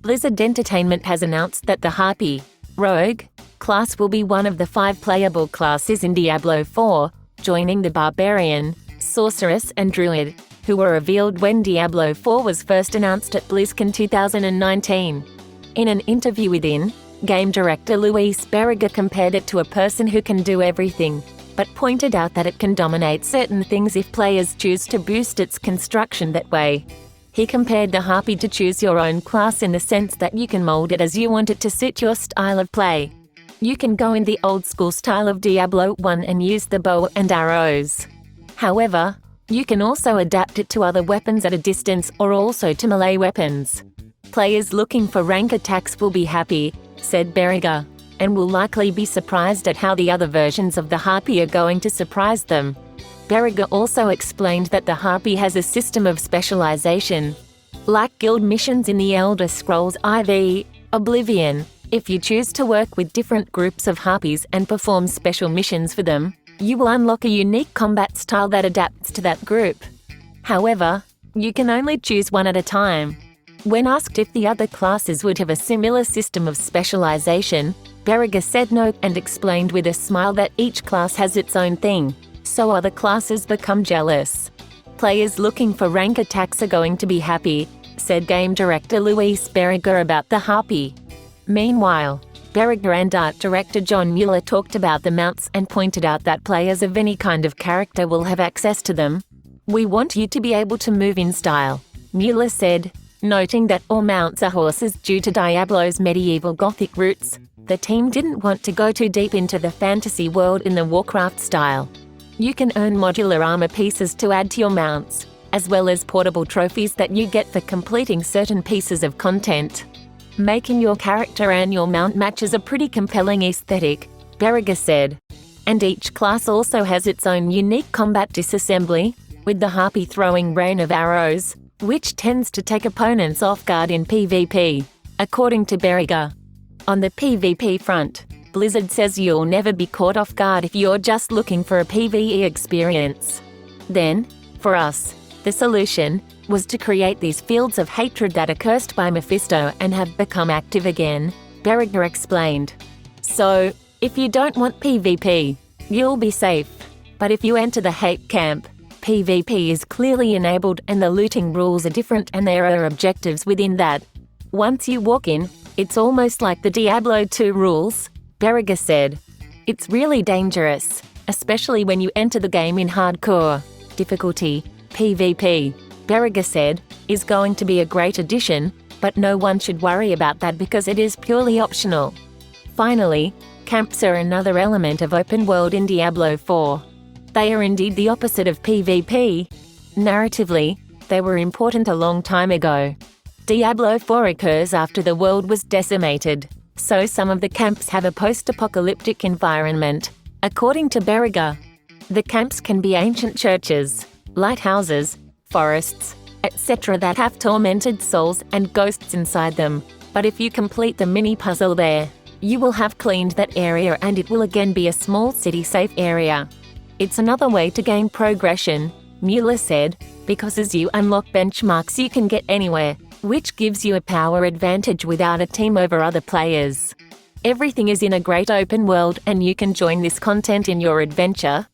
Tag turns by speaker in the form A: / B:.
A: Blizzard Entertainment has announced that the Harpy, Rogue, class will be one of the 5 playable classes in Diablo 4, joining the Barbarian, Sorceress and Druid, who were revealed when Diablo 4 was first announced at BlizzCon 2019. In an interview with in-game director Luis Berriga compared it to a person who can do everything, but pointed out that it can dominate certain things if players choose to boost its construction that way. He compared the Harpy to choose your own class in the sense that you can mold it as you want it to suit your style of play. You can go in the old-school style of Diablo 1 and use the bow and arrows. However, you can also adapt it to other weapons at a distance or also to melee weapons. Players looking for rank attacks will be happy, said Berriga, and will likely be surprised at how the other versions of the Harpy are going to surprise them. Berriga also explained that the Harpy has a system of specialization. Like guild missions in the Elder Scrolls IV, Oblivion, if you choose to work with different groups of Harpies and perform special missions for them, you will unlock a unique combat style that adapts to that group. However, you can only choose one at a time. When asked if the other classes would have a similar system of specialization, Berriga said no and explained with a smile that each class has its own thing, so other classes become jealous. Players looking for rank attacks are going to be happy, said game director Luis Berriga about the Harpy. Meanwhile, Berriga and art director John Mueller talked about the mounts and pointed out that players of any kind of character will have access to them. "We want you to be able to move in style," Mueller said, noting that all mounts are horses due to Diablo's medieval Gothic roots. The team didn't want to go too deep into the fantasy world in the Warcraft style. You can earn modular armor pieces to add to your mounts, as well as portable trophies that you get for completing certain pieces of content. Making your character and your mount matches a pretty compelling aesthetic, Berriga said. And each class also has its own unique combat disassembly, with the Harpy throwing rain of arrows, which tends to take opponents off guard in PvP, according to Berriga. On the PvP front, Blizzard says you'll never be caught off guard if you're just looking for a PvE experience. Then, for us, the solution was to create these fields of hatred that are cursed by Mephisto and have become active again, Berriga explained. So, if you don't want PvP, you'll be safe. But if you enter the hate camp, PvP is clearly enabled and the looting rules are different and there are objectives within that. Once you walk in, it's almost like the Diablo 2 rules, Berriga said. It's really dangerous, especially when you enter the game in hardcore difficulty. PvP, Berriga said, is going to be a great addition, but no one should worry about that because it is purely optional. Finally, camps are another element of open world in Diablo 4. They are indeed the opposite of PvP. Narratively, they were important a long time ago. Diablo 4 occurs after the world was decimated, so some of the camps have a post-apocalyptic environment. According to Berriga, the camps can be ancient churches, lighthouses, forests, etc. that have tormented souls and ghosts inside them. But if you complete the mini-puzzle there, you will have cleaned that area and it will again be a small city-safe area. It's another way to gain progression, Mueller said, because as you unlock benchmarks you can get anywhere, which gives you a power advantage without a team over other players. Everything is in a great open world and you can join this content in your adventure,